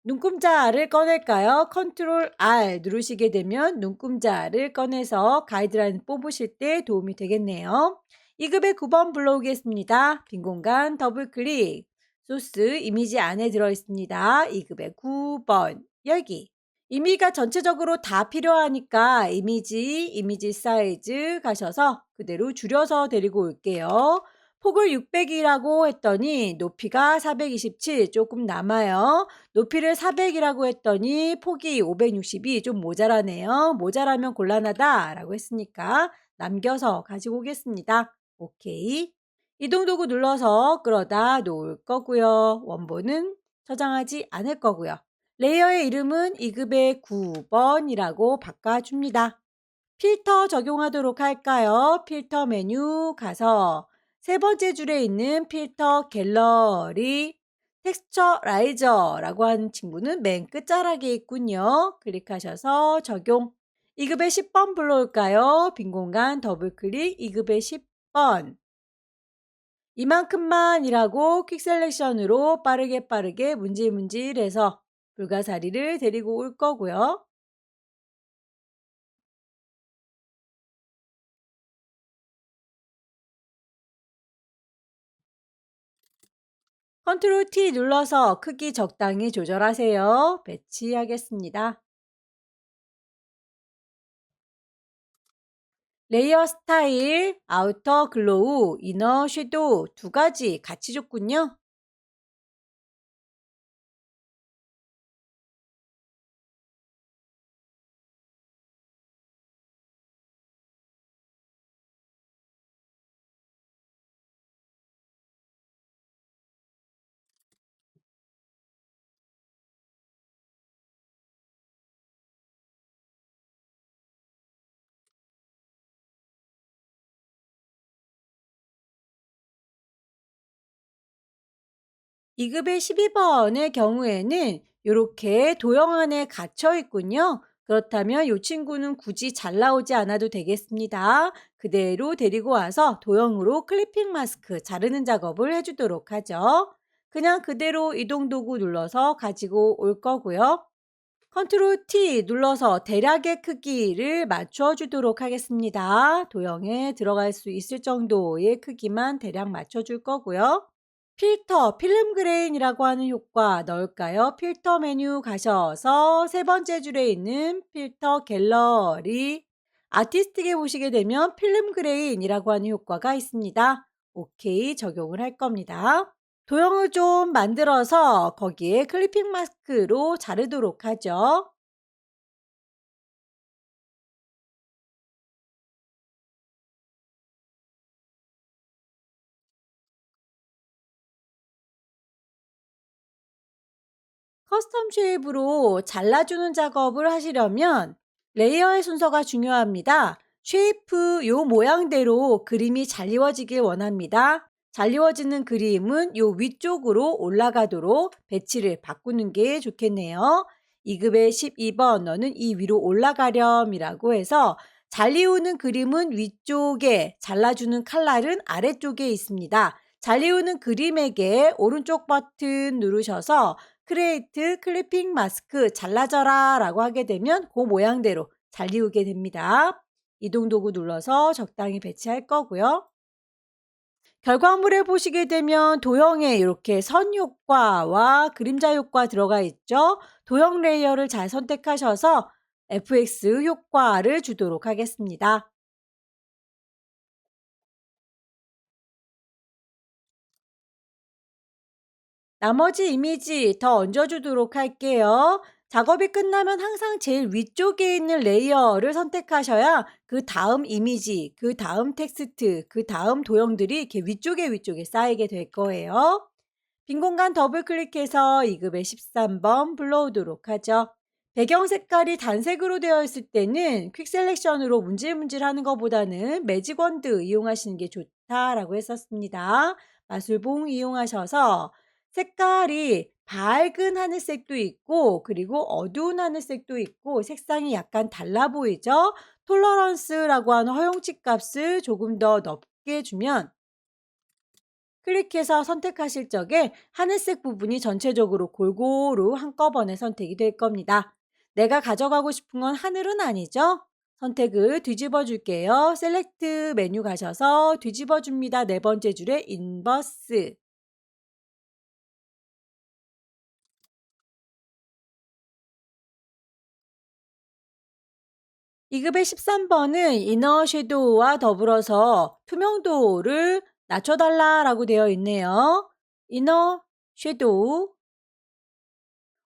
눈금자를 꺼낼까요? 컨트롤 R 누르시게 되면 눈금자를 꺼내서 가이드라인 뽑으실 때 도움이 되겠네요. 2급의 9번 불러오겠습니다. 빈 공간 더블 클릭. 소스 이미지 안에 들어있습니다. 2급의 9번 열기. 이미지가 전체적으로 다 필요하니까 이미지 사이즈 가셔서 그대로 줄여서 데리고 올게요. 폭을 600이라고 했더니 높이가 427 조금 남아요. 높이를 400이라고 했더니 폭이 562 좀 모자라네요. 모자라면 곤란하다라고 했으니까 남겨서 가지고 오겠습니다. 오케이. 이동 도구 눌러서 끌어다 놓을 거고요. 원본은 저장하지 않을 거고요. 레이어의 이름은 2급의 9번이라고 바꿔줍니다. 필터 적용하도록 할까요? 필터 메뉴 가서 세 번째 줄에 있는 필터 갤러리 텍스처라이저라고 하는 친구는 맨 끝자락에 있군요. 클릭하셔서 적용. 2급의 10번 불러올까요? 빈 공간 더블 클릭 2급의 10번. 이만큼만이라고 퀵 셀렉션으로 빠르게 문질문질해서 불가사리를 데리고 올 거고요. 컨트롤 T 눌러서 크기 적당히 조절하세요. 배치하겠습니다. 레이어 스타일, 아우터 글로우, 이너 섀도우 두 가지 같이 줬군요. 이급의 12번의 경우에는 이렇게 도형 안에 갇혀 있군요. 그렇다면 이 친구는 굳이 잘 나오지 않아도 되겠습니다. 그대로 데리고 와서 도형으로 클리핑 마스크 자르는 작업을 해주도록 하죠. 그냥 그대로 이동 도구 눌러서 가지고 올 거고요. 컨트롤 T 눌러서 대략의 크기를 맞춰주도록 하겠습니다. 도형에 들어갈 수 있을 정도의 크기만 대략 맞춰줄 거고요. 필터, 필름 그레인이라고 하는 효과 넣을까요? 필터 메뉴 가셔서 세 번째 줄에 있는 필터 갤러리 아티스틱에 보시게 되면 필름 그레인이라고 하는 효과가 있습니다. 오케이 적용을 할 겁니다. 도형을 좀 만들어서 거기에 클리핑 마스크로 자르도록 하죠. 커스텀 쉐입으로 잘라주는 작업을 하시려면 레이어의 순서가 중요합니다. 쉐이프 요 모양대로 그림이 잘 이루어지길 원합니다. 잘 이루어지는 그림은 요 위쪽으로 올라가도록 배치를 바꾸는 게 좋겠네요. 2급의 12번 너는 이 위로 올라가렴이라고 해서 잘 이루는 그림은 위쪽에 잘라주는 칼날은 아래쪽에 있습니다. 잘 이루는 그림에게 오른쪽 버튼 누르셔서 크리에이트 클리핑 마스크 잘라져라 라고 하게 되면 그 모양대로 잘 이우게 됩니다. 이동 도구 눌러서 적당히 배치할 거고요. 결과물에 보시게 되면 도형에 이렇게 선 효과와 그림자 효과 들어가 있죠. 도형 레이어를 잘 선택하셔서 FX 효과를 주도록 하겠습니다. 나머지 이미지 더 얹어주도록 할게요. 작업이 끝나면 항상 제일 위쪽에 있는 레이어를 선택하셔야 그 다음 이미지, 그 다음 텍스트, 그 다음 도형들이 이렇게 위쪽에 쌓이게 될 거예요. 빈 공간 더블 클릭해서 2급의 13번 불러오도록 하죠. 배경 색깔이 단색으로 되어 있을 때는 퀵 셀렉션으로 문질문질하는 것보다는 매직 원드 이용하시는 게 좋다라고 했었습니다. 마술봉 이용하셔서 색깔이 밝은 하늘색도 있고 그리고 어두운 하늘색도 있고 색상이 약간 달라 보이죠? 톨러런스라고 하는 허용치 값을 조금 더 넓게 주면 클릭해서 선택하실 적에 하늘색 부분이 전체적으로 골고루 한꺼번에 선택이 될 겁니다. 내가 가져가고 싶은 건 하늘은 아니죠? 선택을 뒤집어 줄게요. 셀렉트 메뉴 가셔서 뒤집어 줍니다. 네 번째 줄에 인버스. 2급의 13번은 이너 섀도우와 더불어서 투명도를 낮춰달라라고 되어 있네요. 이너 섀도우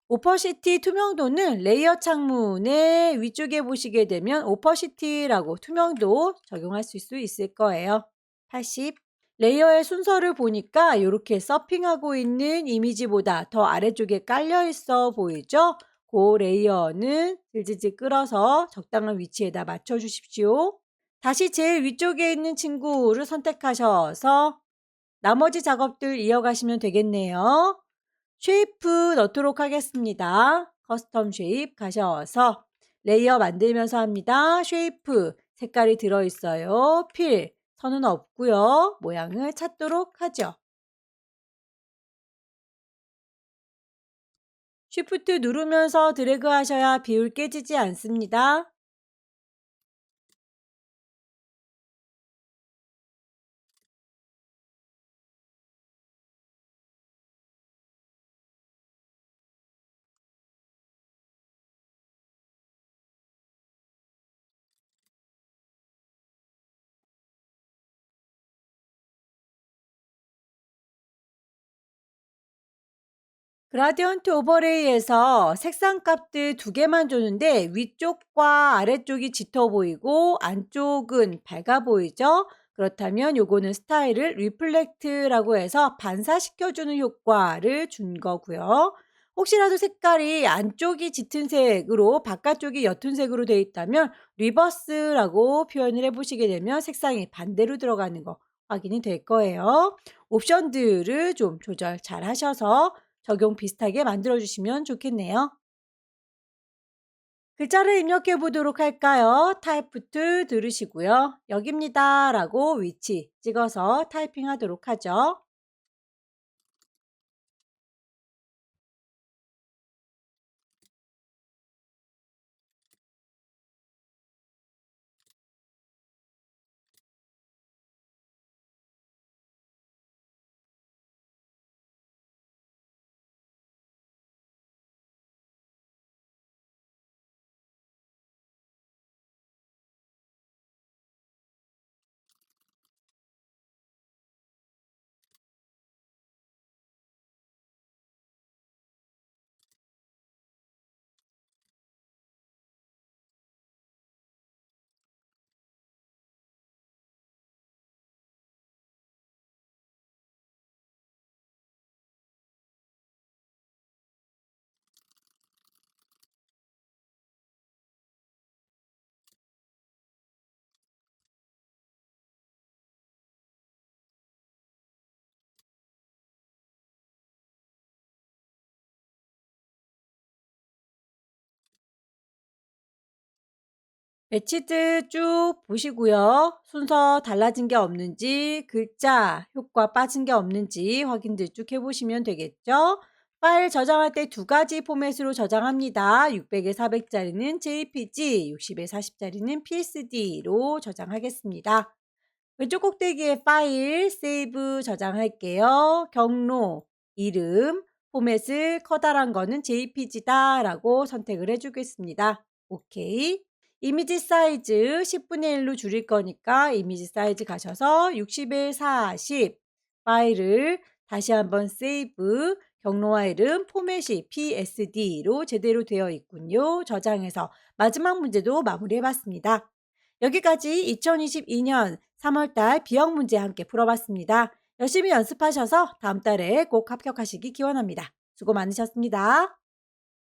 오퍼시티 투명도는 레이어 창문의 위쪽에 보시게 되면 오퍼시티라고 투명도 적용할 수 있을 거예요. 80. 레이어의 순서를 보니까 이렇게 서핑하고 있는 이미지보다 더 아래쪽에 깔려 있어 보이죠? 그 레이어는 질질질 끌어서 적당한 위치에다 맞춰 주십시오. 다시 제일 위쪽에 있는 친구를 선택하셔서 나머지 작업들 이어가시면 되겠네요. 쉐이프 넣도록 하겠습니다. 커스텀 쉐입 가셔서 레이어 만들면서 합니다. 쉐이프 색깔이 들어있어요. 필 선은 없고요. 모양을 찾도록 하죠. 쉬프트 누르면서 드래그 하셔야 비율 깨지지 않습니다. 그라디언트 오버레이에서 색상 값들 두 개만 주는데 위쪽과 아래쪽이 짙어 보이고 안쪽은 밝아 보이죠? 그렇다면 요거는 스타일을 리플렉트라고 해서 반사시켜주는 효과를 준 거고요. 혹시라도 색깔이 안쪽이 짙은 색으로 바깥쪽이 옅은 색으로 되어 있다면 리버스라고 표현을 해보시게 되면 색상이 반대로 들어가는 거 확인이 될 거예요. 옵션들을 좀 조절 잘 하셔서 적용 비슷하게 만들어 주시면 좋겠네요. 글자를 입력해 보도록 할까요? 타이프 툴 누르시고요. 여기입니다 라고 위치 찍어서 타이핑 하도록 하죠. 매치드 쭉 보시고요. 순서 달라진 게 없는지, 글자 효과 빠진 게 없는지 확인들 쭉 해보시면 되겠죠. 파일 저장할 때 두 가지 포맷으로 저장합니다. 600에 400짜리는 JPG, 60에 40짜리는 PSD로 저장하겠습니다. 왼쪽 꼭대기에 파일, 세이브 저장할게요. 경로, 이름, 포맷을 커다란 거는 JPG다 라고 선택을 해주겠습니다. 오케이. 이미지 사이즈 10분의 1로 줄일 거니까 이미지 사이즈 가셔서 60에 40 파일을 다시 한번 세이브 경로와 이름 포맷이 PSD로 제대로 되어 있군요. 저장해서 마지막 문제도 마무리해 봤습니다. 여기까지 2022년 3월달 비형 문제 함께 풀어봤습니다. 열심히 연습하셔서 다음 달에 꼭 합격하시기 기원합니다. 수고 많으셨습니다.